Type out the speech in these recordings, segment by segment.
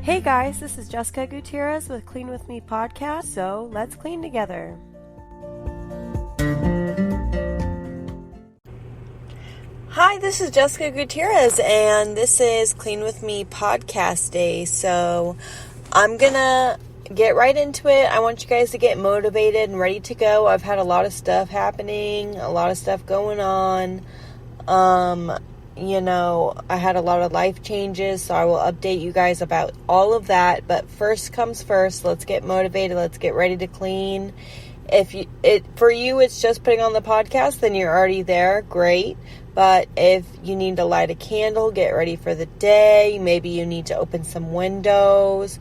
Hey guys, this is Jessica Gutierrez with Clean With Me podcast, so let's clean together. Hi, this is Jessica Gutierrez, and this is Clean With Me podcast day, so I'm gonna get right into it. I want you guys to get motivated and ready to go. I've had a lot of stuff happening, a lot of stuff going on. I had a lot of life changes, so I will update you guys about all of that. But first comes first, let's get motivated. Let's get ready to clean. For you, it's just putting on the podcast, then you're already there. Great. But if you need to light a candle, get ready for the day. Maybe you need to open some windows.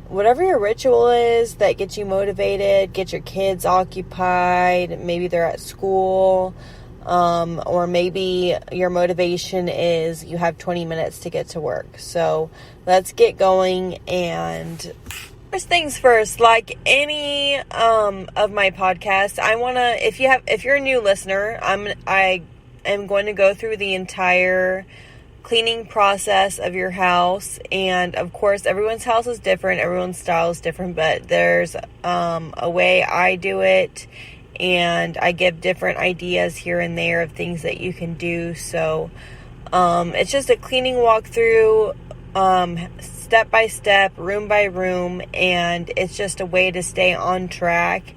Whatever your ritual is that gets you motivated, get your kids occupied. Maybe they're at school. Or maybe your motivation is you have 20 minutes to get to work. So let's get going. And first things first, like any of my podcasts, if you're a new listener, I am going to go through the entire cleaning process of your house. And of course, everyone's house is different, everyone's style is different, but there's a way I do it. And I give different ideas here and there of things that you can do. So it's just a cleaning walkthrough, step by step, room by room. And it's just a way to stay on track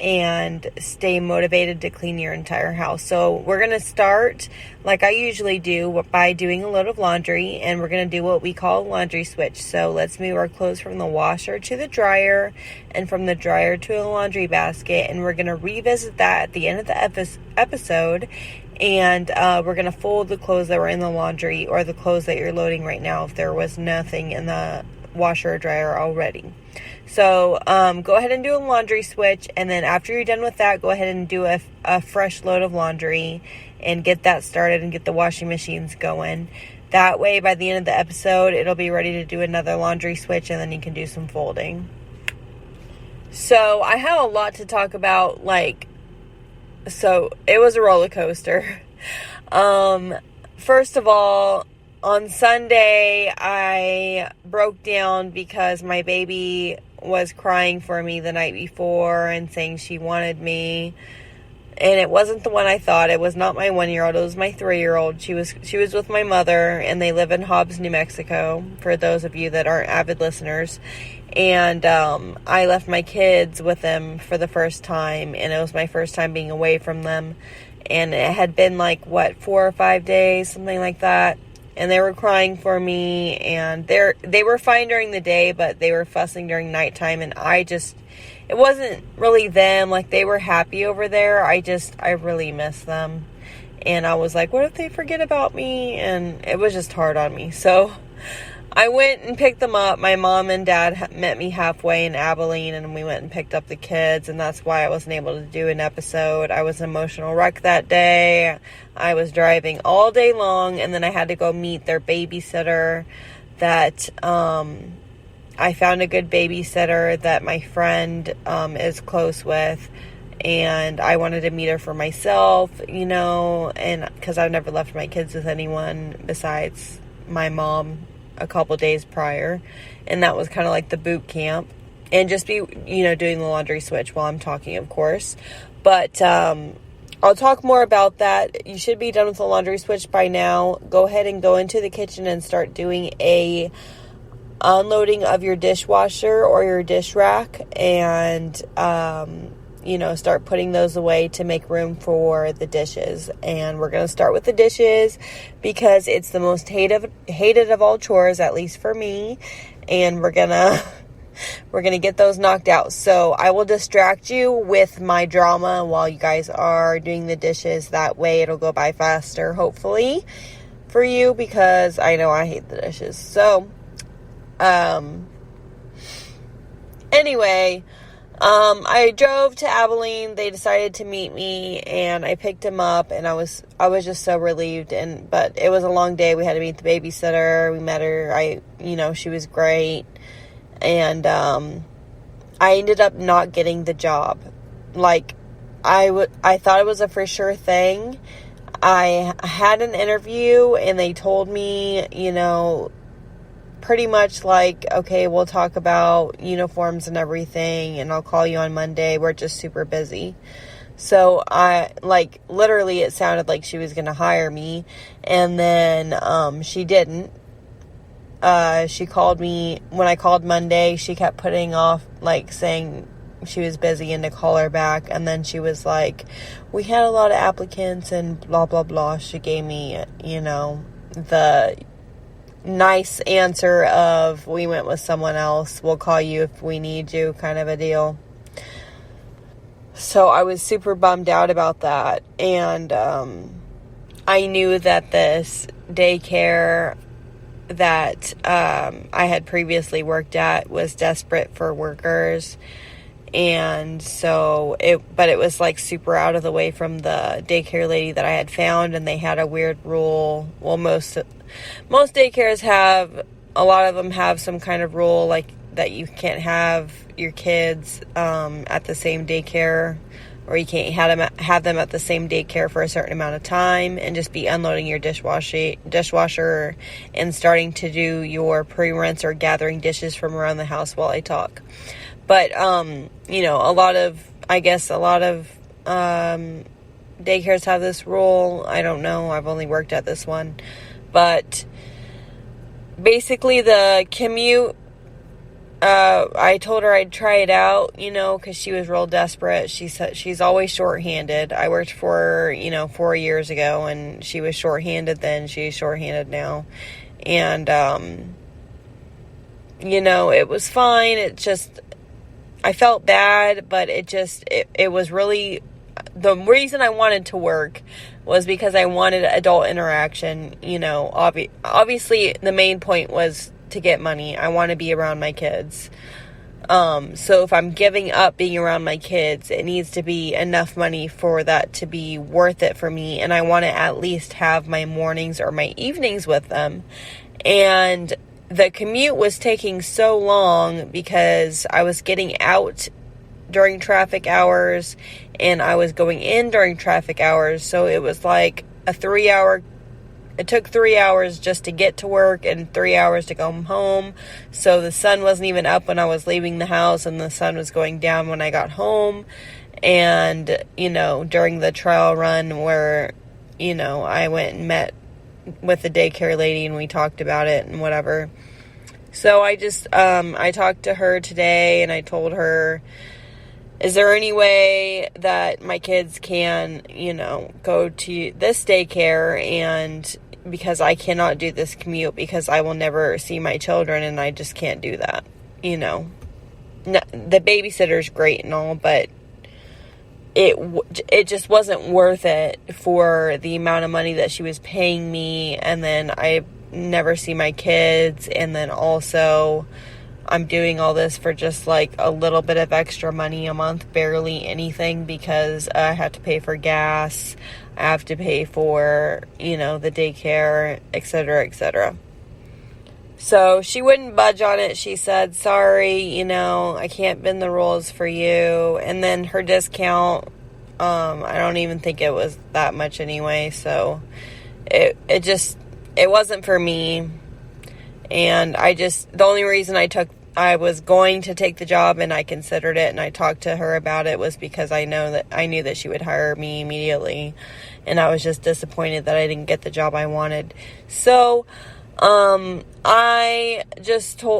and stay motivated to clean your entire house. So we're going to start, like I usually do, by doing a load of laundry. And we're going to do what we call a laundry switch. So let's move our clothes from the washer to the dryer, and from the dryer to a laundry basket. And we're going to revisit that at the end of the episode. And we're going to fold the clothes that were in the laundry, or the clothes that you're loading right now if there was nothing in the washer or dryer already. So go ahead and do a laundry switch, and then after you're done with that, go ahead and do a fresh load of laundry and get that started and get the washing machines going. That way, by the end of the episode, it'll be ready to do another laundry switch, and then you can do some folding. So I have a lot to talk about, so it was a roller coaster. First of all, on Sunday, I broke down because my baby was crying for me the night before and saying she wanted me. And it wasn't the one I thought. It was not my 1-year-old. It was my 3-year-old. She was with my mother, and they live in Hobbs, New Mexico, for those of you that aren't avid listeners. And I left my kids with them for the first time, and it was my first time being away from them. And it had been 4 or 5 days, something like that. And they were crying for me, and they were fine during the day, but they were fussing during nighttime, and it wasn't really them. They were happy over there. I really miss them. And I was like, what if they forget about me? And it was just hard on me. So I went and picked them up. My mom and dad met me halfway in Abilene, and we went and picked up the kids, and that's why I wasn't able to do an episode. I was an emotional wreck that day. I was driving all day long, and then I had to go meet their babysitter that I found a good babysitter that my friend is close with, and I wanted to meet her for myself, and because I've never left my kids with anyone besides my mom a couple days prior, and that was kind of like the boot camp, and just be doing the laundry switch while I'm talking, of course. But I'll talk more about that. You should be done with the laundry switch by now. Go ahead and go into the kitchen and start doing a unloading of your dishwasher or your dish rack, and start putting those away to make room for the dishes. And we're going to start with the dishes because it's the most hated of all chores, at least for me. And we're going to get those knocked out. So I will distract you with my drama while you guys are doing the dishes. That way it'll go by faster, hopefully, for you, because I know I hate the dishes. So, anyway, I drove to Abilene. They decided to meet me, and I picked him up, and I was just so relieved. But it was a long day. We had to meet the babysitter. We met her. She was great. And, I ended up not getting the job. I thought it was a for sure thing. I had an interview, and they told me, pretty much like, okay, we'll talk about uniforms and everything, and I'll call you on Monday. We're just super busy. So literally it sounded like she was going to hire me, and then she didn't. She called me when I called Monday. She kept putting off, saying she was busy and to call her back. And then she was like, we had a lot of applicants and blah, blah, blah. She gave me, the nice answer of, we went with someone else. We'll call you if we need you, kind of a deal. So I was super bummed out about that. And I knew that this daycare that I had previously worked at was desperate for workers, and so it was super out of the way from the daycare lady that I had found, and they had a weird rule. Well, most daycares have, a lot of them have some kind of rule that you can't have your kids at the same daycare, or you can't have them at the same daycare for a certain amount of time, and just be unloading your dishwasher and starting to do your pre-rinse or gathering dishes from around the house while I talk. But, a lot of daycares have this rule. I don't know. I've only worked at this one. But basically the commute, I told her I'd try it out, because she was real desperate. She said she's always shorthanded. I worked for her, 4 years ago, and she was shorthanded then. She's shorthanded now. And, it was fine. It just, I felt bad, but it was really, the reason I wanted to work was because I wanted adult interaction. Obviously the main point was to get money. I want to be around my kids. So if I'm giving up being around my kids, it needs to be enough money for that to be worth it for me. And I want to at least have my mornings or my evenings with them. And the commute was taking so long because I was getting out during traffic hours and I was going in during traffic hours. So it was like it took 3 hours just to get to work and 3 hours to go home. So the sun wasn't even up when I was leaving the house, and the sun was going down when I got home. And, during the trial run where, I went and met with the daycare lady and we talked about it and whatever. So I just, I talked to her today and I told her, is there any way that my kids can, go to this daycare, and because I cannot do this commute because I will never see my children and I just can't do that, No, the babysitter's great and all, but it just wasn't worth it for the amount of money that she was paying me, and then I never see my kids, and then also I'm doing all this for just a little bit of extra money a month, barely anything, because I have to pay for gas, I have to pay for, the daycare, etc., etc. So she wouldn't budge on it. She said, sorry, I can't bend the rules for you. And then her discount, I don't even think it was that much anyway. So it wasn't for me. And the only reason I was going to take the job and I considered it and I talked to her about it was because I knew that she would hire me immediately. And I was just disappointed that I didn't get the job I wanted. So,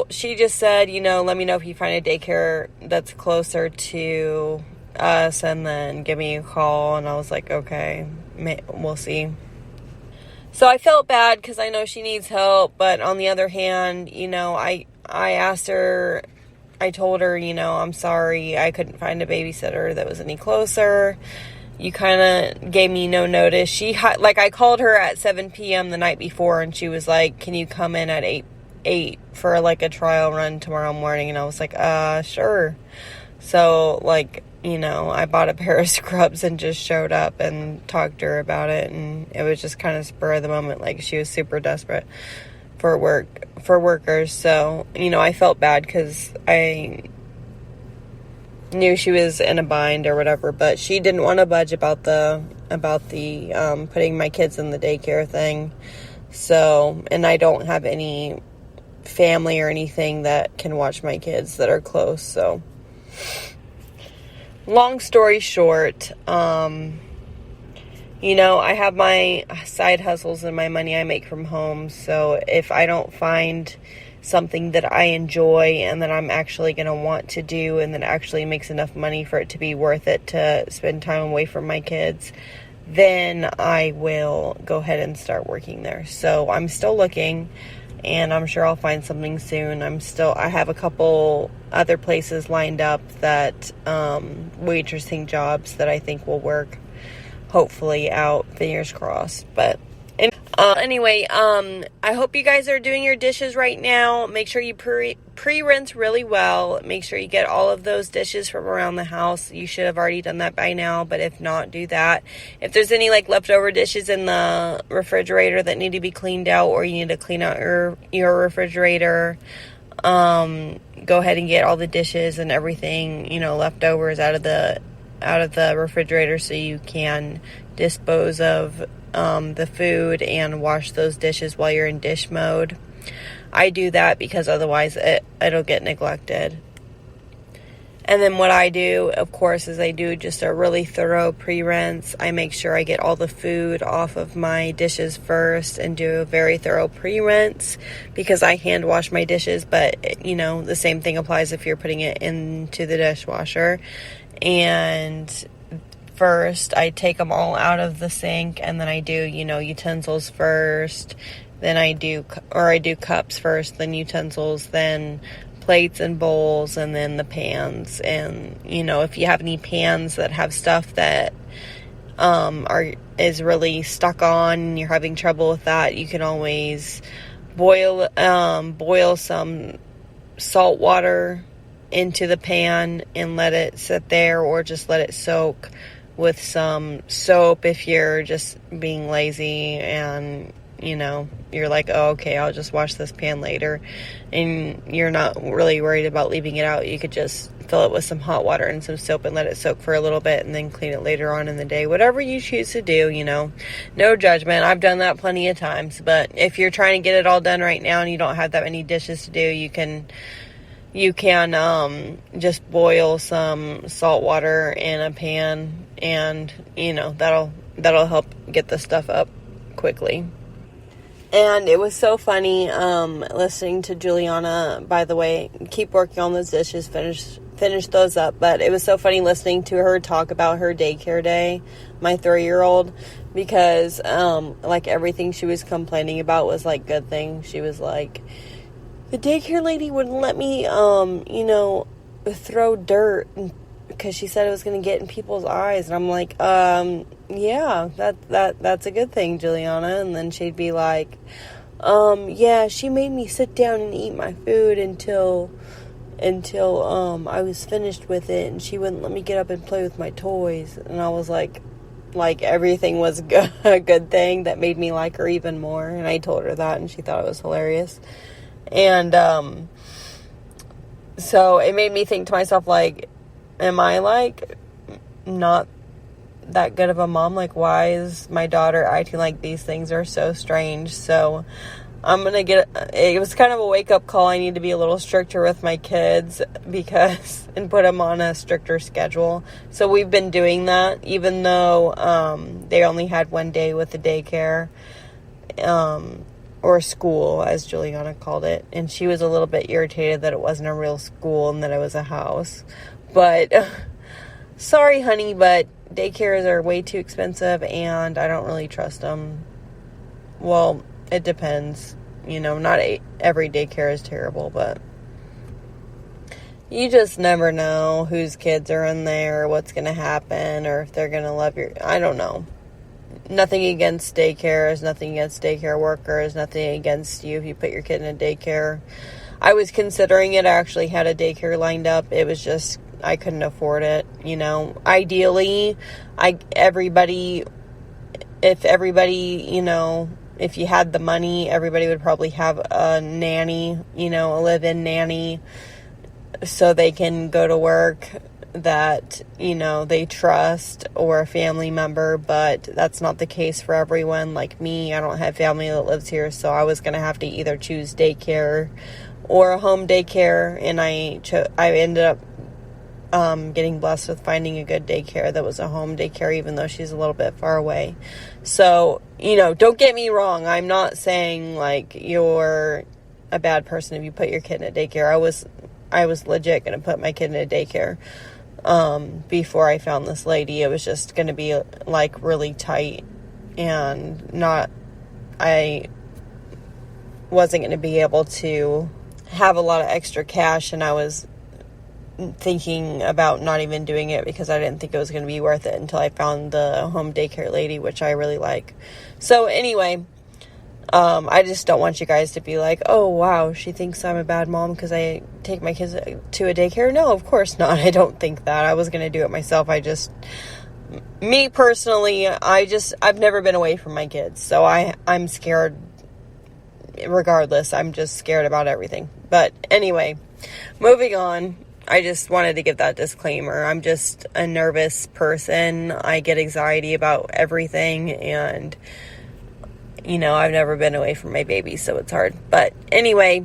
she just said, let me know if you find a daycare that's closer to us and then give me a call. And I was like, okay, we'll see. So I felt bad because I know she needs help, but on the other hand, I asked her, I told her, I'm sorry, I couldn't find a babysitter that was any closer. You kind of gave me no notice. I called her at 7 p.m. the night before, and she was like, can you come in at 8 for a trial run tomorrow morning? And I was like, sure. So I bought a pair of scrubs and just showed up and talked to her about it, and it was just kind of spur of the moment. She was super desperate for workers. So, I felt bad because I knew she was in a bind or whatever, but she didn't want to budge about the putting my kids in the daycare thing. So, and I don't have any family or anything that can watch my kids that are close. So, long story short, I have my side hustles and my money I make from home. So if I don't find something that I enjoy and that I'm actually going to want to do and that actually makes enough money for it to be worth it to spend time away from my kids, then I will go ahead and start working there. So I'm still looking, and I'm sure I'll find something soon. I have a couple other places lined up that, waitressing jobs that I think will work, hopefully out, fingers crossed. But anyway, I hope you guys are doing your dishes right now. Make sure you pre-rinse really well. Make sure you get all of those dishes from around the house. You should have already done that by now, but if not, do that. If there's any leftover dishes in the refrigerator that need to be cleaned out, or you need to clean out your refrigerator, go ahead and get all the dishes and everything, leftovers out of the refrigerator so you can dispose of the food and wash those dishes while you're in dish mode. I do that because otherwise it'll get neglected. And then what I do, of course, is I do just a really thorough pre-rinse. I make sure I get all the food off of my dishes first and do a very thorough pre-rinse because I hand wash my dishes, but the same thing applies if you're putting it into the dishwasher. And first I take them all out of the sink, and then I do, utensils first, then I do cups first, then utensils, then plates and bowls, and then the pans. And, if you have any pans that have stuff that is really stuck on and you're having trouble with that, you can always boil some salt water into the pan and let it sit there, or just let it soak with some soap if you're just being lazy and you're like, oh, okay, I'll just wash this pan later, and you're not really worried about leaving it out. You could just fill it with some hot water and some soap and let it soak for a little bit, and then clean it later on in the day. Whatever you choose to do, no judgment. I've done that plenty of times. But if you're trying to get it all done right now and you don't have that many dishes to do, you can just boil some salt water in a pan, and that'll help get the stuff up quickly. And it was so funny listening to Juliana. By the way, keep working on those dishes, finish those up. But it was so funny listening to her talk about her daycare day, my 3-year-old, because everything she was complaining about was good things. She was like, the daycare lady wouldn't let me, throw dirt because she said it was going to get in people's eyes. And I'm like, yeah, that's a good thing, Juliana. And then she'd be like, yeah, she made me sit down and eat my food until I was finished with it, and she wouldn't let me get up and play with my toys. And I was like everything was a good thing that made me like her even more. And I told her that, and she thought it was hilarious. And so it made me think to myself, am I not that good of a mom? Why is my daughter acting like these things are so strange? So I'm gonna it was kind of a wake-up call. I need to be a little stricter with my kids and put them on a stricter schedule. So we've been doing that, even though they only had one day with the daycare, or school, as Juliana called it. And she was a little bit irritated that it wasn't a real school and that it was a house. But sorry, honey, but daycares are way too expensive, and I don't really trust them. Well, it depends. Not every daycare is terrible, but you just never know whose kids are in there, what's going to happen, or if they're going to love I don't know. Nothing against daycares, nothing against daycare workers, nothing against you if you put your kid in a daycare. I was considering it. I actually had a daycare lined up. It was just, I couldn't afford it. Ideally, if everybody, if you had the money, everybody would probably have a nanny, a live-in nanny, so they can go to work that, they trust, or a family member, but that's not the case for everyone. Like me, I don't have family that lives here, so I was going to have to either choose daycare or a home daycare, and I ended up getting blessed with finding a good daycare that was a home daycare, even though she's a little bit far away. So, don't get me wrong. I'm not saying, like, you're a bad person if you put your kid in a daycare. I was legit going to put my kid in a daycare before I found this lady. It was just going to be, like, really tight, and I wasn't going to be able to have a lot of extra cash, and I was thinking about not even doing it because I didn't think it was going to be worth it until I found the home daycare lady, which I really like. So anyway, I just don't want you guys to be like, oh wow, she thinks I'm a bad mom because I take my kids to a daycare. No, of course not. I don't think that. I was going to do it myself. Me personally, I've never been away from my kids, so I'm scared. Regardless, I'm just scared about everything. But anyway, moving on. I just wanted to give that disclaimer. I'm just a nervous person. I get anxiety about everything, and I've never been away from my baby, so it's hard. But anyway,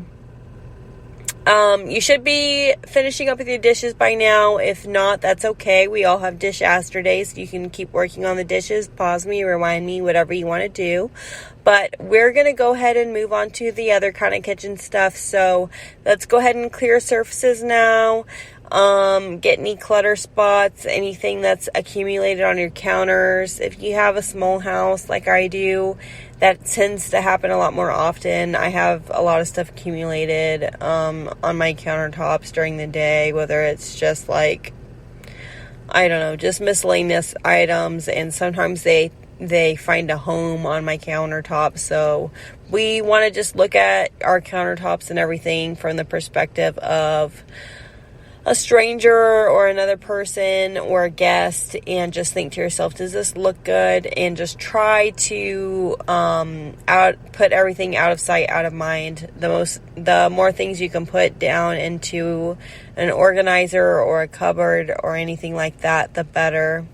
you should be finishing up with your dishes by now. If not, that's okay. We all have dish aster days. You can keep working on the dishes. Pause me, rewind me, whatever you want to do. But we're going to go ahead and move on to the other kind of kitchen stuff. So let's go ahead and clear surfaces now. Get any clutter spots, anything that's accumulated on your counters. If you have a small house like I do, that tends to happen a lot more often. I have a lot of stuff accumulated on my countertops during the day, whether it's just like, I don't know, just miscellaneous items, and sometimes they find a home on my countertop. So we want to just look at our countertops and everything from the perspective of a stranger or another person or a guest, and just think to yourself, does this look good? And just try to put everything out of sight, out of mind. The more things you can put down into an organizer or a cupboard or anything like that, the better.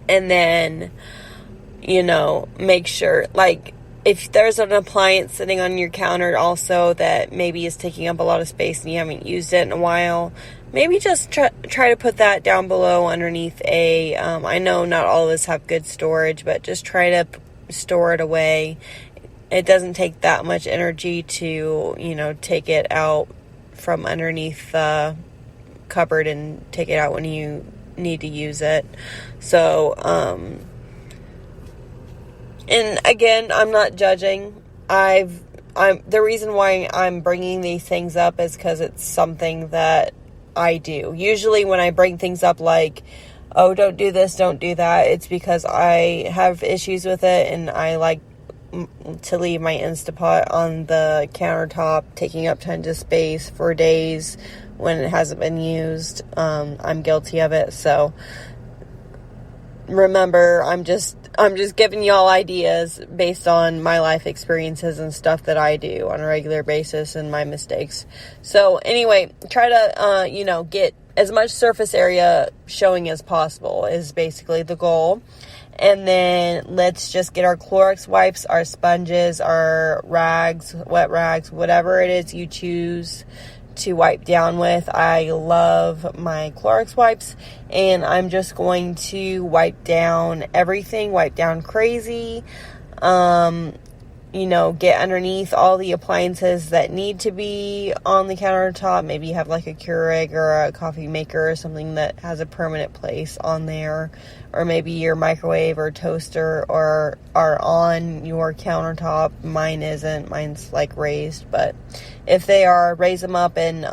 And then, make sure, like, if there's an appliance sitting on your counter also that maybe is taking up a lot of space and you haven't used it in a while, maybe just try to put that down below underneath I know not all of us have good storage, but just try to store it away. It doesn't take that much energy to, take it out from underneath the cupboard and take it out when you need to use it. So, and again, I'm not judging. The reason why I'm bringing these things up is because it's something that I do. Usually when I bring things up like, oh, don't do this, don't do that, it's because I have issues with it, and I like to leave my Instapot on the countertop, taking up tons of space for days when it hasn't been used. I'm guilty of it. So remember, I'm just giving y'all ideas based on my life experiences and stuff that I do on a regular basis and my mistakes. So anyway, try to, get as much surface area showing as possible is basically the goal. And then let's just get our Clorox wipes, our sponges, our rags, wet rags, whatever it is you choose to wipe down with. I love my Clorox wipes, and I'm just going to wipe down everything, wipe down crazy, get underneath all the appliances that need to be on the countertop. Maybe you have like a Keurig or a coffee maker or something that has a permanent place on there, or maybe your microwave or toaster are on your countertop. Mine isn't. Mine's like raised, but if they are, raise them up and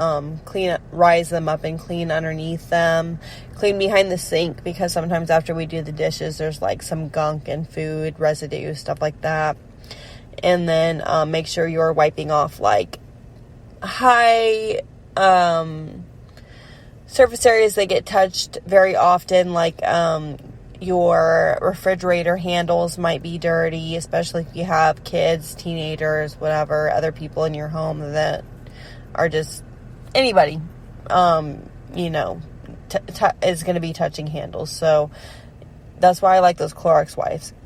rise them up and clean underneath them. Clean behind the sink, because sometimes after we do the dishes, there's like some gunk and food residue, stuff like that. And then make sure you're wiping off like high surface areas that get touched very often, like your refrigerator handles might be dirty, especially if you have kids, teenagers, whatever, other people in your home that are just anybody. is going to be touching handles. So that's why I like those Clorox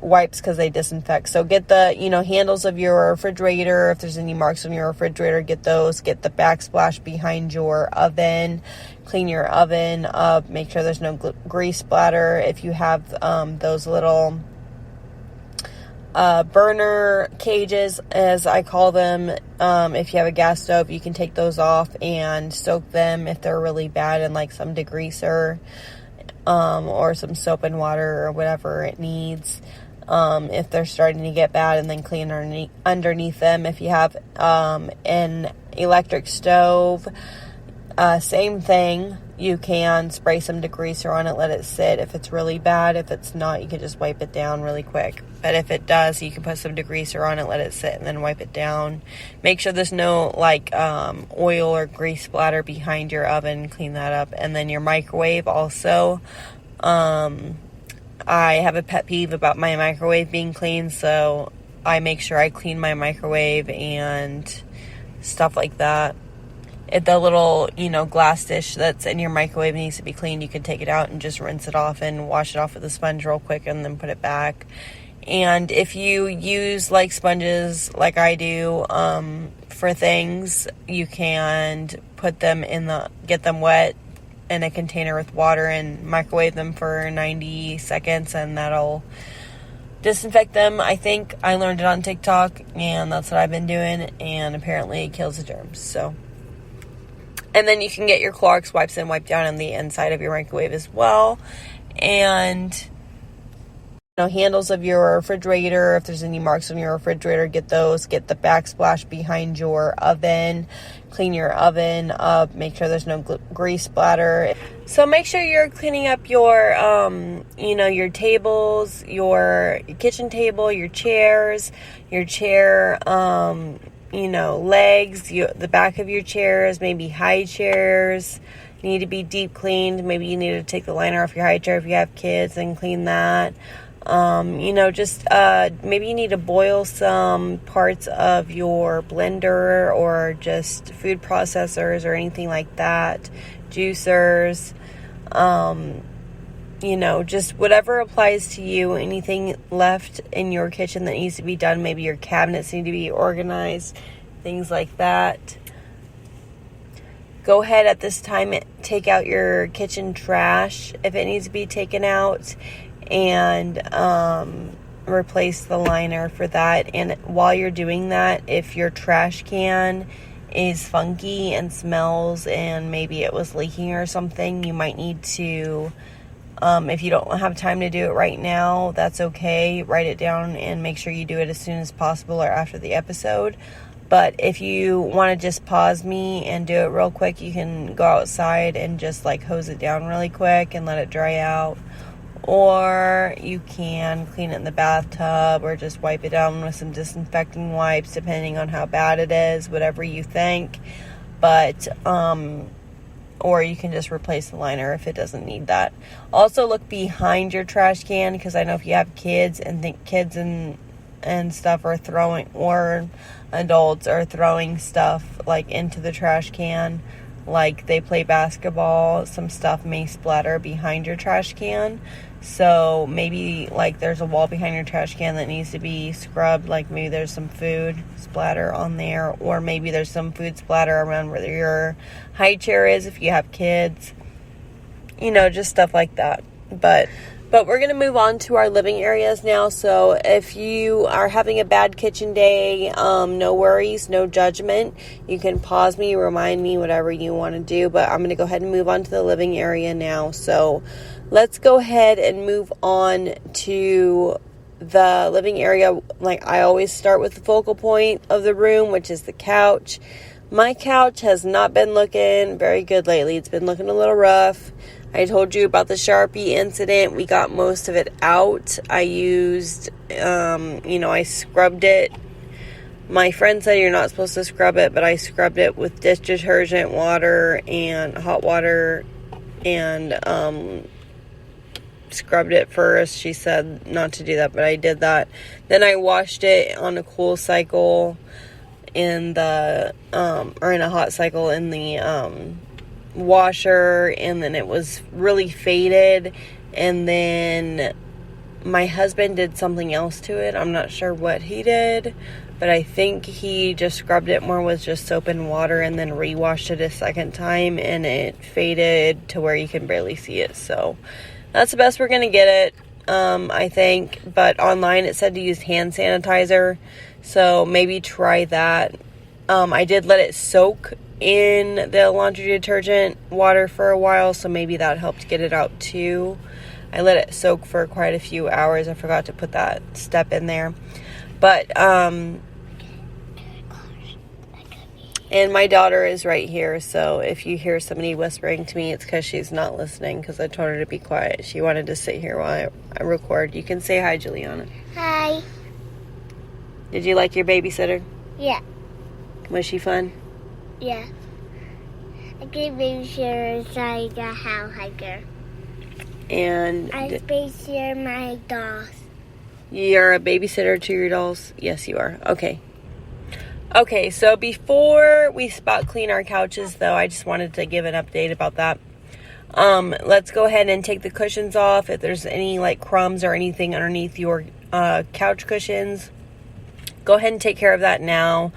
wipes, because they disinfect. So get the, handles of your refrigerator. If there's any marks on your refrigerator, get those. Get the backsplash behind your oven. Clean your oven up. Make sure there's no grease splatter. If you have those little burner cages, as I call them, if you have a gas stove, you can take those off and soak them if they're really bad in like some degreaser, or some soap and water or whatever it needs, if they're starting to get bad, and then clean underneath them. If you have an electric stove, same thing. You can spray some degreaser on it, let it sit if it's really bad. If it's not, you can just wipe it down really quick. But if it does, you can put some degreaser on it, let it sit, and then wipe it down. Make sure there's no oil or grease splatter behind your oven. Clean that up. And then your microwave also. I have a pet peeve about my microwave being clean, so I make sure I clean my microwave and stuff like that. If the little, glass dish that's in your microwave needs to be cleaned, you can take it out and just rinse it off and wash it off with a sponge real quick and then put it back. And if you use sponges like I do for things, you can put them get them wet in a container with water and microwave them for 90 seconds, and that'll disinfect them. I think I learned it on TikTok, and that's what I've been doing, and apparently it kills the germs. So, and then you can get your Clorox wipes and wipe down on the inside of your microwave as well. And handles of your refrigerator, if there's any marks on your refrigerator, get those. Get the backsplash behind your oven. Clean your oven up. Make sure there's no grease splatter. So make sure you're cleaning up your your tables, your kitchen table, your chairs, your chair legs, the back of your chairs, maybe high chairs need to be deep cleaned. Maybe you need to take the liner off your high chair if you have kids and clean that. Maybe you need to boil some parts of your blender or just food processors or anything like that, juicers, just whatever applies to you. Anything left in your kitchen that needs to be done, maybe your cabinets need to be organized, things like that. Go ahead at this time, take out your kitchen trash if it needs to be taken out, and replace the liner for that. And while you're doing that, if your trash can is funky and smells and maybe it was leaking or something, you might need to, if you don't have time to do it right now, that's okay. Write it down and make sure you do it as soon as possible or after the episode. But if you want to just pause me and do it real quick, you can go outside and just hose it down really quick and let it dry out. Or you can clean it in the bathtub or just wipe it down with some disinfecting wipes, depending on how bad it is, whatever you think. But, or you can just replace the liner if it doesn't need that. Also look behind your trash can, because I know if you have kids and think kids and stuff are throwing, or adults are throwing stuff into the trash can, they play basketball, some stuff may splatter behind your trash can. So maybe there's a wall behind your trash can that needs to be scrubbed, maybe there's some food splatter on there, or maybe there's some food splatter around where your high chair is if you have kids, just stuff like that. But we're going to move on to our living areas now. So if you are having a bad kitchen day, no worries, no judgment. You can pause me, remind me, whatever you want to do. But I'm going to go ahead and move on to the living area now. So let's go ahead and move on to the living area. I always start with the focal point of the room, which is the couch. My couch has not been looking very good lately. It's been looking a little rough. I told you about the Sharpie incident. We got most of it out. I used, I scrubbed it. My friend said you're not supposed to scrub it, but I scrubbed it with dish detergent, water, and hot water, and scrubbed it first. She said not to do that, but I did that. Then I washed it on a cool cycle in the, or in a hot cycle in the, washer, and then it was really faded, and then my husband did something else to it. I'm not sure what he did, but I think he just scrubbed it more with just soap and water and then re-washed it a second time, and it faded to where you can barely see it. So that's the best we're going to get it, I think. But online it said to use hand sanitizer, so maybe try that. I did let it soak in the laundry detergent water for a while, so maybe that helped get it out too. I let it soak for quite a few hours. I forgot to put that step in there. But, and my daughter is right here, so if you hear somebody whispering to me, it's because she's not listening, because I told her to be quiet. She wanted to sit here while I record. You can say hi, Juliana. Hi. Did you like your babysitter? Yeah. Was she fun? Yeah. I gave babysitter inside the house hiker. And I babysitter my dolls. You're a babysitter to your dolls? Yes, you are. Okay. Okay, so before we spot clean our couches, though, I just wanted to give an update about that. Let's go ahead and take the cushions off. If there's any, like, crumbs or anything underneath your couch cushions, go ahead and take care of that now.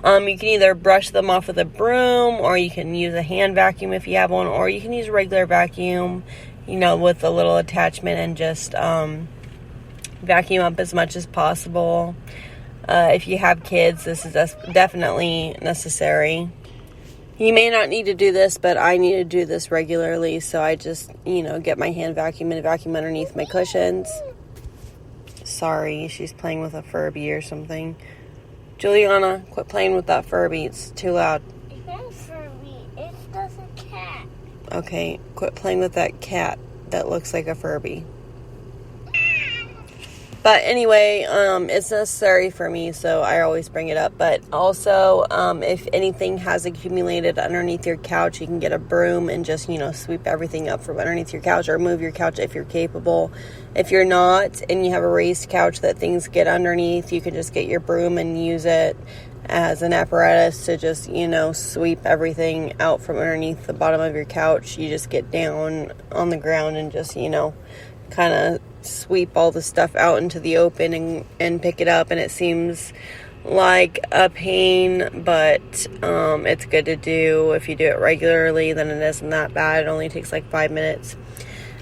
You can either brush them off with a broom, or you can use a hand vacuum if you have one, or you can use a regular vacuum, with a little attachment, and just vacuum up as much as possible. If you have kids, this is definitely necessary. You may not need to do this, but I need to do this regularly, so I just, get my hand vacuum and vacuum underneath my cushions. Sorry, she's playing with a Furby or something. Juliana, quit playing with that Furby. It's too loud. It's not a Furby. It's just a cat. Okay, quit playing with that cat that looks like a Furby. But anyway, it's necessary for me, so I always bring it up. But also, if anything has accumulated underneath your couch, you can get a broom and just, sweep everything up from underneath your couch, or move your couch if you're capable. If you're not, and you have a raised couch that things get underneath, you can just get your broom and use it as an apparatus to just, sweep everything out from underneath the bottom of your couch. You just get down on the ground and just, kind of sweep all the stuff out into the open and pick it up. And it seems like a pain, but it's good to do. If you do it regularly, then it isn't that bad. It only takes like 5 minutes.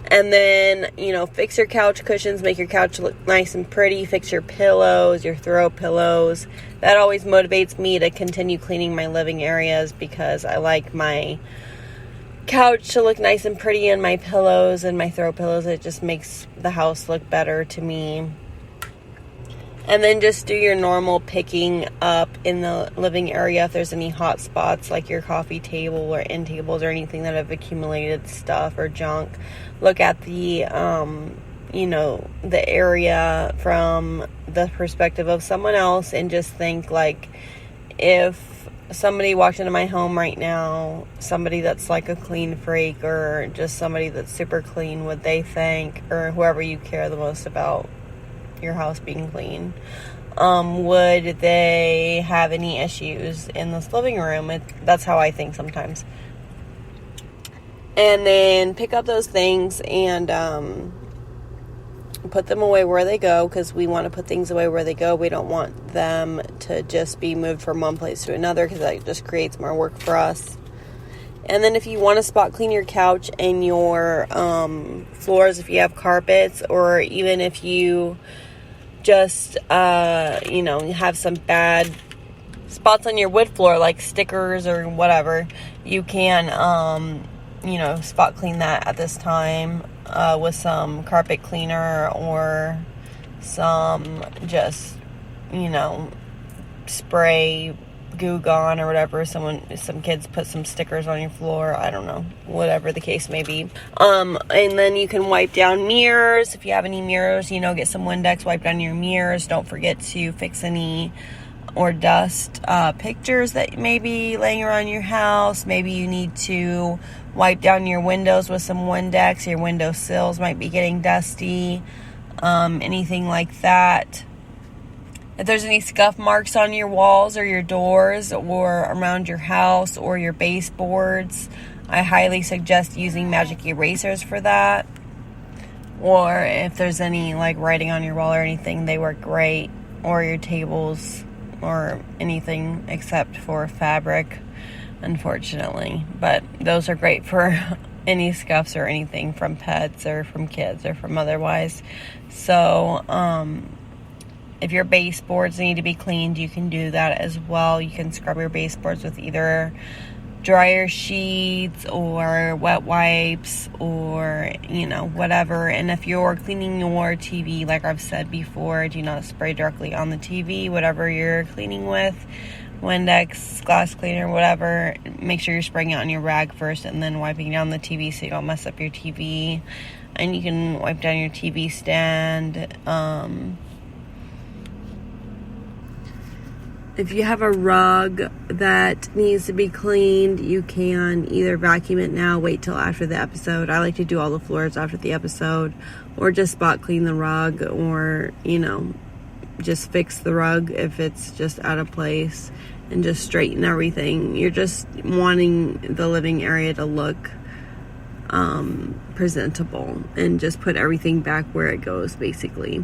And then, fix your couch cushions, make your couch look nice and pretty. Fix your pillows, your throw pillows. That always motivates me to continue cleaning my living areas, because I like my couch to look nice and pretty, and my pillows and my throw pillows. It just makes the house look better to me. And then just do your normal picking up in the living area if there's any hot spots, like your coffee table or end tables or anything that have accumulated stuff or junk. Look at the the area from the perspective of someone else, and just think, like, if somebody walked into my home right now, somebody that's like a clean freak, or just somebody that's super clean, would they think, or whoever you care the most about your house being clean, would they have any issues in this living room? That's how I think sometimes. And then pick up those things and put them away where they go, because we want to put things away where they go. We don't want them to just be moved from one place to another, because that just creates more work for us. And then if you want to spot clean your couch and your floors, if you have carpets, or even if you just have some bad spots on your wood floor, like stickers or whatever, you can spot clean that at this time with some carpet cleaner, or some just spray Goo Gone or whatever. Some kids put some stickers on your floor. I don't know, whatever the case may be. And then you can wipe down mirrors. If you have any mirrors, get some Windex, wipe down your mirrors. Don't forget to fix any or dust pictures that may be laying around your house. Maybe you need to wipe down your windows with some Windex. Your window sills might be getting dusty. Anything like that. If there's any scuff marks on your walls or your doors or around your house or your baseboards, I highly suggest using magic erasers for that. Or if there's any like writing on your wall or anything, they work great. Or your tables or anything except for fabric, unfortunately. But those are great for any scuffs or anything from pets or from kids or from otherwise. So, if your baseboards need to be cleaned, you can do that as well. You can scrub your baseboards with either dryer sheets or wet wipes or, whatever. And if you're cleaning your TV, like I've said before, do not spray directly on the TV. Whatever you're cleaning with, Windex, glass cleaner, whatever, make sure you're spraying it on your rag first and then wiping down the TV so you don't mess up your TV. And you can wipe down your TV stand. If you have a rug that needs to be cleaned, you can either vacuum it now, wait till after the episode. I like to do all the floors after the episode, or just spot clean the rug, or, just fix the rug if it's just out of place and just straighten everything. You're just wanting the living area to look presentable and just put everything back where it goes, basically.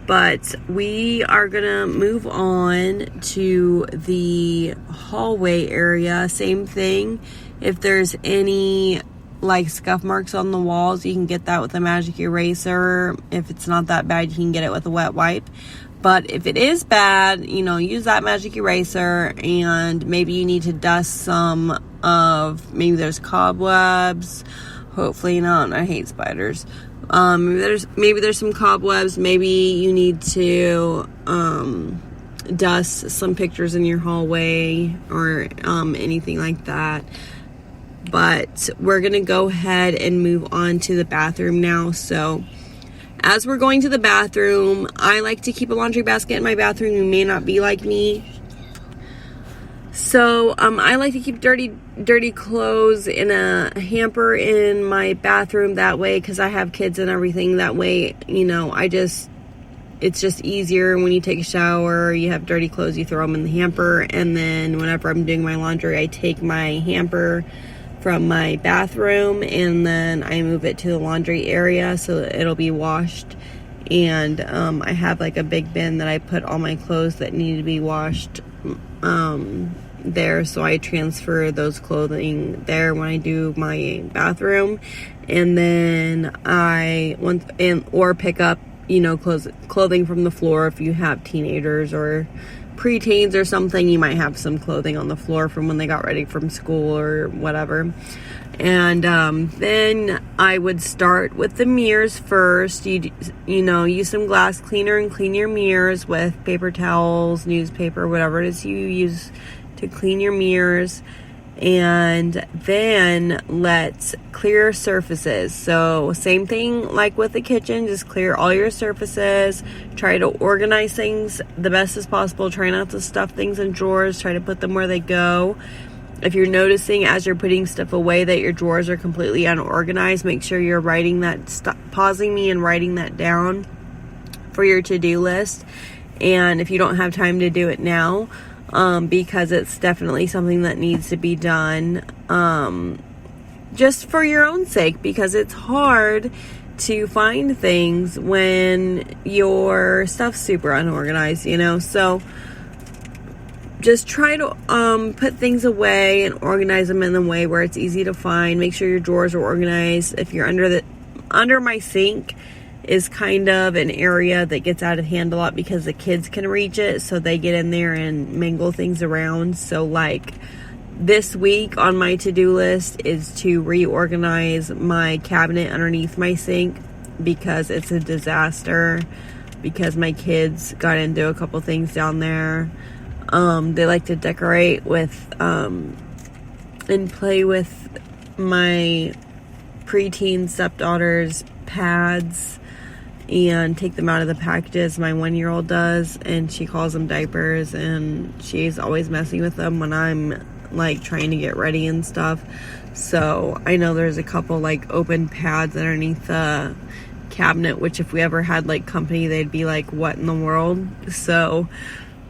But we are going to move on to the hallway area. Same thing. If there's any like scuff marks on the walls, you can get that with a magic eraser. If it's not that bad, you can get it with a wet wipe. But if it is bad, use that magic eraser, and maybe you need to dust some of, maybe there's cobwebs. Hopefully not. I hate spiders. Maybe there's some cobwebs. Maybe you need to dust some pictures in your hallway or anything like that. But we're gonna go ahead and move on to the bathroom now. So as we're going to the bathroom, I like to keep a laundry basket in my bathroom. You may not be like me. So I like to keep dirty clothes in a hamper in my bathroom that way, because I have kids and everything. That way, it's just easier when you take a shower, you have dirty clothes, you throw them in the hamper, and then whenever I'm doing my laundry, I take my hamper from my bathroom and then I move it to the laundry area so that it'll be washed. And I have like a big bin that I put all my clothes that need to be washed there, so I transfer those clothing there when I do my bathroom. And then or pick up clothing from the floor. If you have teenagers or preteens or something, you might have some clothing on the floor from when they got ready from school or whatever. And then I would start with the mirrors first. Use some glass cleaner and clean your mirrors with paper towels, newspaper, whatever it is you use to clean your mirrors. And then let's clear surfaces. So same thing like with the kitchen, just clear all your surfaces. Try to organize things the best as possible. Try not to stuff things in drawers. Try to put them where they go. If you're noticing as you're putting stuff away that your drawers are completely unorganized, make sure you're writing that, pausing me and writing that down for your to-do list. And if you don't have time to do it now, because it's definitely something that needs to be done, just for your own sake, because it's hard to find things when your stuff's super unorganized, so just try to put things away and organize them in a way where it's easy to find. Make sure your drawers are organized. If you're under my sink is kind of an area that gets out of hand a lot because the kids can reach it, so they get in there and mingle things around. So like this week on my to-do list is to reorganize my cabinet underneath my sink, because it's a disaster, because my kids got into a couple things down there. They like to decorate with and play with my preteen stepdaughter's pads and take them out of the packages. My 1-year-old does, and she calls them diapers, and she's always messing with them when I'm like trying to get ready and stuff. So I know there's a couple like open pads underneath the cabinet, which if we ever had like company, they'd be like, what in the world? So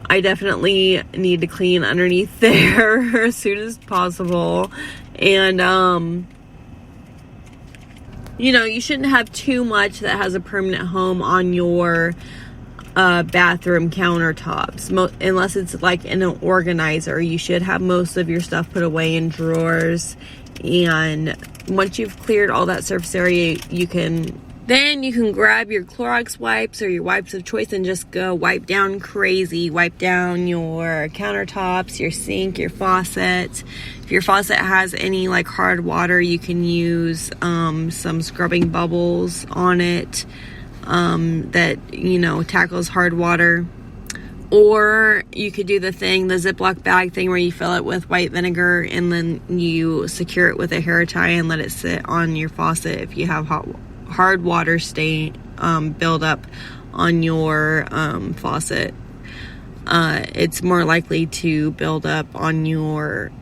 I definitely need to clean underneath there as soon as possible. And, you know, you shouldn't have too much that has a permanent home on your bathroom countertops. Unless it's like in an organizer, you should have most of your stuff put away in drawers. And once you've cleared all that surface area, you can grab your Clorox wipes or your wipes of choice and just go wipe down crazy. Wipe down your countertops, your sink, your faucet. If your faucet has any like hard water, you can use some scrubbing bubbles on it that, you know, tackles hard water. Or you could do the Ziploc bag thing where you fill it with white vinegar and then you secure it with a hair tie and let it sit on your faucet. If you have hard water build up on your faucet, it's more likely to build up on your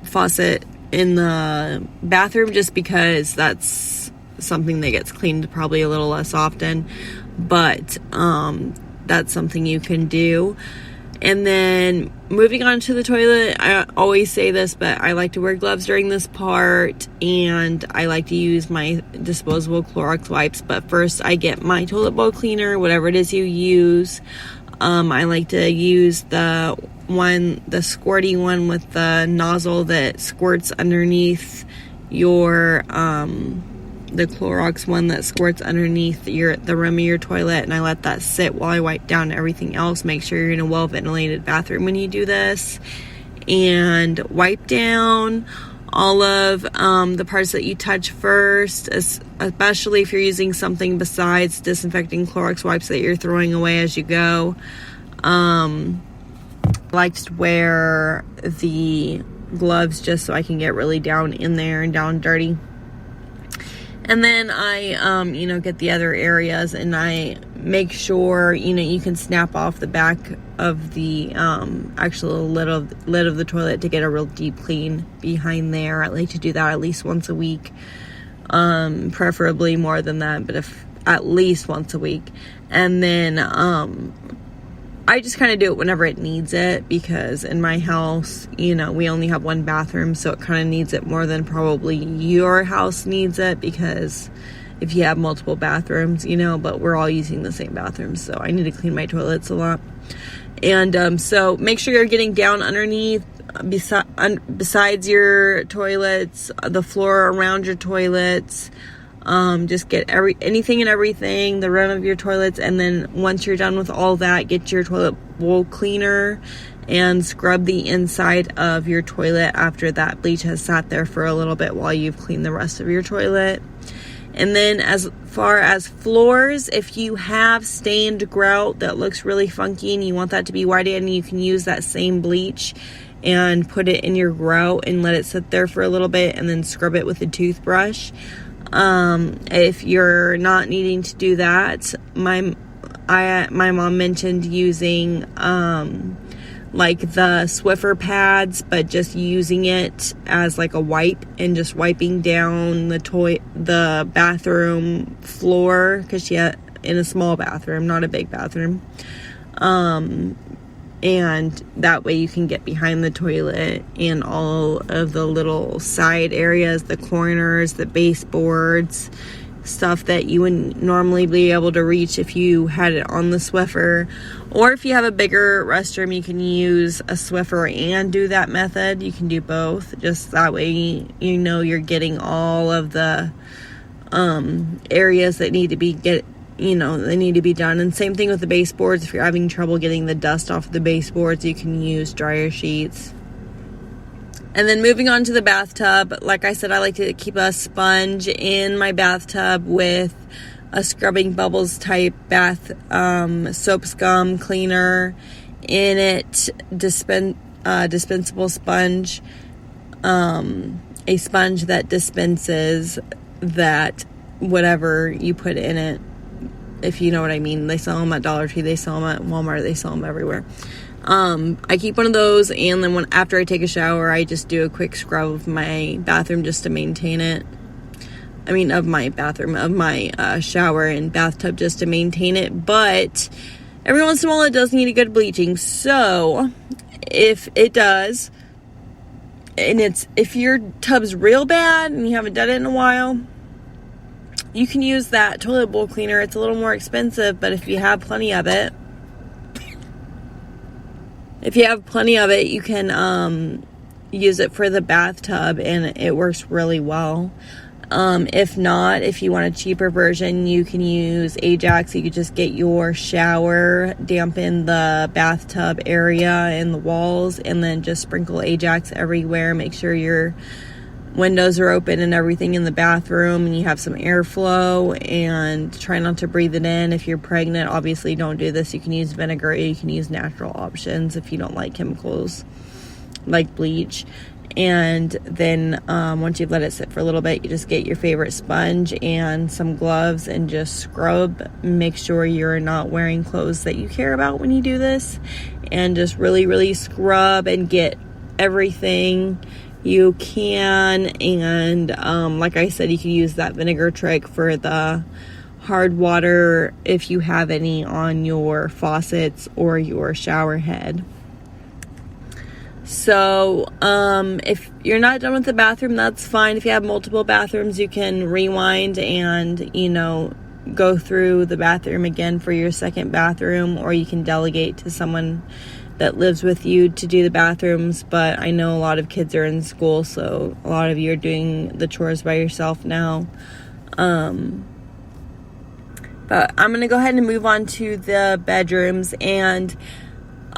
faucet in the bathroom, just because that's something that gets cleaned probably a little less often. But that's something you can do. And then moving on to the toilet, I always say this, but I like to wear gloves during this part, and I like to use my disposable Clorox wipes. But first I get my toilet bowl cleaner, whatever it is you use. I like to use the squirty one with the nozzle that squirts underneath your the Clorox one that squirts underneath the rim of your toilet, and I let that sit while I wipe down everything else. Make sure you're in a well ventilated bathroom when you do this, and wipe down all of the parts that you touch first, especially if you're using something besides disinfecting Clorox wipes that you're throwing away as you go. I like to wear the gloves just so I can get really down in there and down dirty. And then I, get the other areas, and I make sure, you can snap off the back of the actual lid of the toilet to get a real deep clean behind there. I like to do that at least once a week, preferably more than that, but at least once a week. And then I just kind of do it whenever it needs it, because in my house, we only have one bathroom, so it kind of needs it more than probably your house needs it, because if you have multiple bathrooms, but we're all using the same bathroom, so I need to clean my toilets a lot. And so make sure you're getting down underneath, besides your toilets, the floor around your toilets. Just get anything and everything, the rim of your toilets, and then once you're done with all that, get your toilet bowl cleaner and scrub the inside of your toilet after that bleach has sat there for a little bit while you've cleaned the rest of your toilet. And then as far as floors, if you have stained grout that looks really funky and you want that to be whitened, you can use that same bleach and put it in your grout and let it sit there for a little bit and then scrub it with a toothbrush. If you're not needing to do that, my mom mentioned using like the Swiffer pads, but just using it as like a wipe and just wiping down the bathroom floor, because she had in a small bathroom, not a big bathroom. And that way you can get behind the toilet and all of the little side areas, the corners, the baseboards, stuff that you wouldn't normally be able to reach if you had it on the Swiffer. Or if you have a bigger restroom, you can use a Swiffer and do that method. You can do both. Just that way you're getting all of the areas that need to be they need to be done. And same thing with the baseboards. If you're having trouble getting the dust off the baseboards, you can use dryer sheets. And then moving on to the bathtub, like I said, I like to keep a sponge in my bathtub with a scrubbing bubbles type bath soap scum cleaner in it, dispensable sponge, a sponge that dispenses that whatever you put in it, if you know what I mean. They sell them at Dollar Tree, they sell them at Walmart, they sell them everywhere. I keep one of those, and then after I take a shower, I just do a quick scrub of my bathroom just to maintain it. Of my shower and bathtub just to maintain it. But every once in a while it does need a good bleaching. So if it does, and if your tub's real bad and you haven't done it in a while, you can use that toilet bowl cleaner. It's a little more expensive, but if you have plenty of it, you can use it for the bathtub, and it works really well. If not, if you want a cheaper version, you can use Ajax. You could just get your shower, dampen the bathtub area and the walls, and then just sprinkle Ajax everywhere. Make sure your windows are open and everything in the bathroom, and you have some airflow, and try not to breathe it in. If you're pregnant, obviously don't do this. You can use vinegar, you can use natural options if you don't like chemicals like bleach. And then once you've let it sit for a little bit, you just get your favorite sponge and some gloves and just scrub. Make sure you're not wearing clothes that you care about when you do this, and just really scrub and get everything you can. And like I said, you can use that vinegar trick for the hard water if you have any on your faucets or your shower head. So if you're not done with the bathroom, that's fine. If you have multiple bathrooms, you can rewind and go through the bathroom again for your second bathroom, or you can delegate to someone that lives with you to do the bathrooms. But I know a lot of kids are in school, so a lot of you are doing the chores by yourself now. But I'm going to go ahead and move on to the bedrooms. And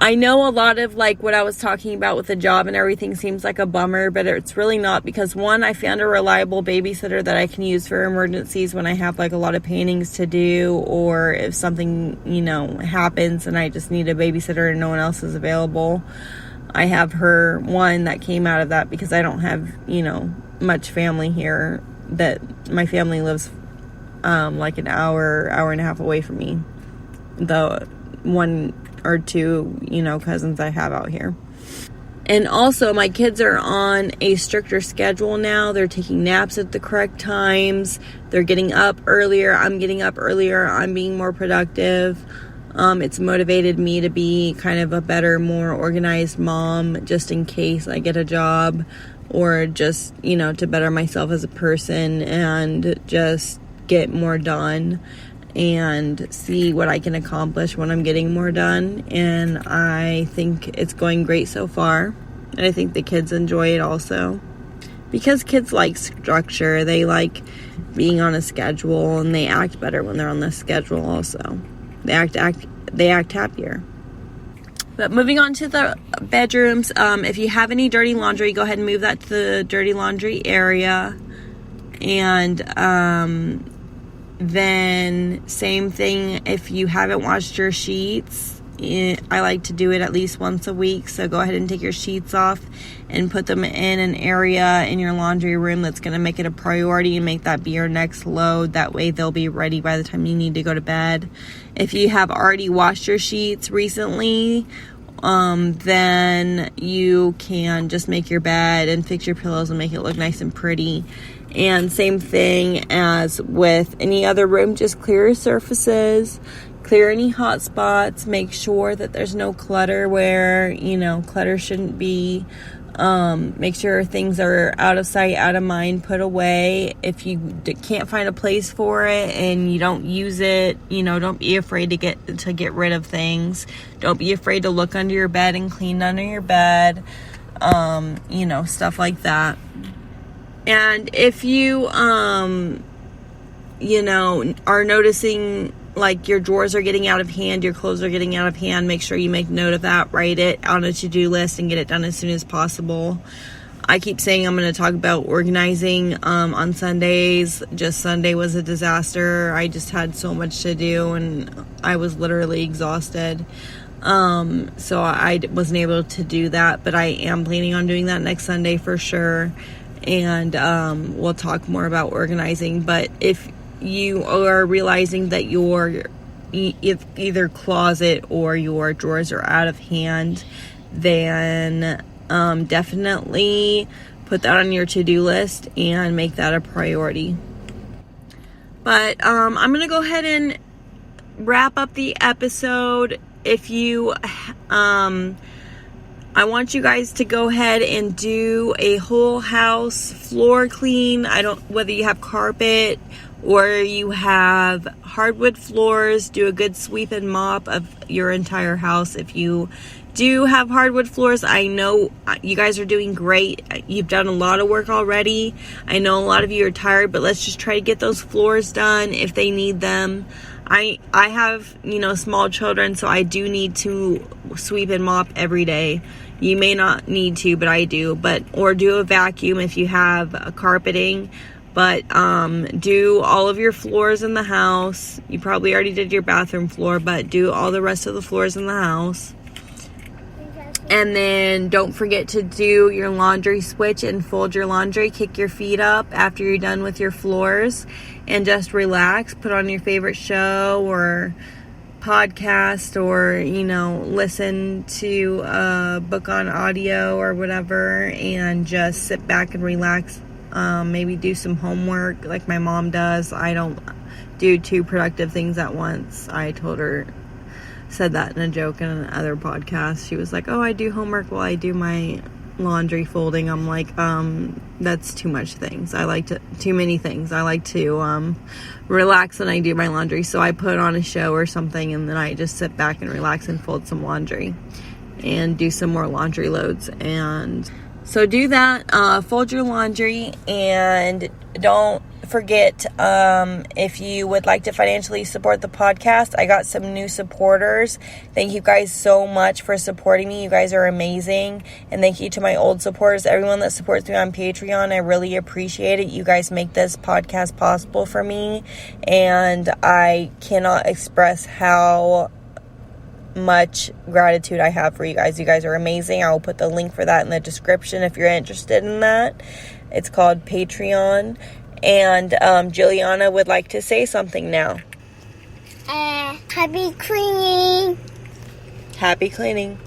I know a lot of what I was talking about with the job and everything seems like a bummer, but it's really not, because one, I found a reliable babysitter that I can use for emergencies when I have a lot of paintings to do, or if something, happens and I just need a babysitter and no one else is available. I have her one that came out of that, because I don't have, much family here. That my family lives an hour and a half away from me. The one or two, cousins I have out here. And also, my kids are on a stricter schedule now. They're taking naps at the correct times. They're getting up earlier. I'm getting up earlier. I'm being more productive. It's motivated me to be kind of a better, more organized mom, just in case I get a job, or just, to better myself as a person and just get more done and see what I can accomplish when I'm getting more done. And I think it's going great so far, and I think the kids enjoy it also, because kids like structure. They like being on a schedule, and they act better when they're on the schedule also. They act happier. But moving on to the bedrooms, if you have any dirty laundry, go ahead and move that to the dirty laundry area. And then same thing, if you haven't washed your sheets, I like to do it at least once a week. So go ahead and take your sheets off and put them in an area in your laundry room that's going to make it a priority, and make that be your next load. That way they'll be ready by the time you need to go to bed. If you have already washed your sheets recently, then you can just make your bed and fix your pillows and make it look nice and pretty. And same thing as with any other room, just clear your surfaces, clear any hot spots, make sure that there's no clutter where, clutter shouldn't be. Make sure things are out of sight, out of mind, put away. If you can't find a place for it and you don't use it, don't be afraid to get rid of things. Don't be afraid to look under your bed and clean under your bed, stuff like that. And if you, are noticing your drawers are getting out of hand, your clothes are getting out of hand, make sure you make note of that, write it on a to-do list, and get it done as soon as possible. I keep saying I'm going to talk about organizing on Sundays. Just Sunday was a disaster. I just had so much to do, and I was literally exhausted. So I wasn't able to do that, but I am planning on doing that next Sunday for sure. And we'll talk more about organizing. But if you are realizing that your either closet or your drawers are out of hand, then definitely put that on your to-do list and make that a priority. But I'm going to go ahead and wrap up the episode. If you, I want you guys to go ahead and do a whole house floor clean. Whether you have carpet or you have hardwood floors, do a good sweep and mop of your entire house. If you do have hardwood floors, I know you guys are doing great. You've done a lot of work already. I know a lot of you are tired, but let's just try to get those floors done if they need them. I have, small children, so I do need to sweep and mop every day. You may not need to, but I do. Or do a vacuum if you have a carpeting. But do all of your floors in the house. You probably already did your bathroom floor, but do all the rest of the floors in the house. And then don't forget to do your laundry switch and fold your laundry. Kick your feet up after you're done with your floors and just relax. Put on your favorite show or podcast, or listen to a book on audio or whatever, and just sit back and relax. Maybe do some homework like my mom does. I don't do 2 productive things at once. I said that in a joke in another podcast. She was like, oh, I do homework while I do my laundry folding. I'm like, that's too many things. I like to relax when I do my laundry. So I put on a show or something, and then I just sit back and relax and fold some laundry and do some more laundry loads. And so do that, fold your laundry, and don't forget, if you would like to financially support the podcast, I got some new supporters. Thank you guys so much for supporting me. You guys are amazing. And thank you to my old supporters, everyone that supports me on Patreon. I really appreciate it. You guys make this podcast possible for me, and I cannot express how much gratitude I have for you guys. You guys are amazing. I will put the link for that in the description if you're interested in that. It's called Patreon. And Juliana would like to say something now. Happy cleaning. Happy cleaning.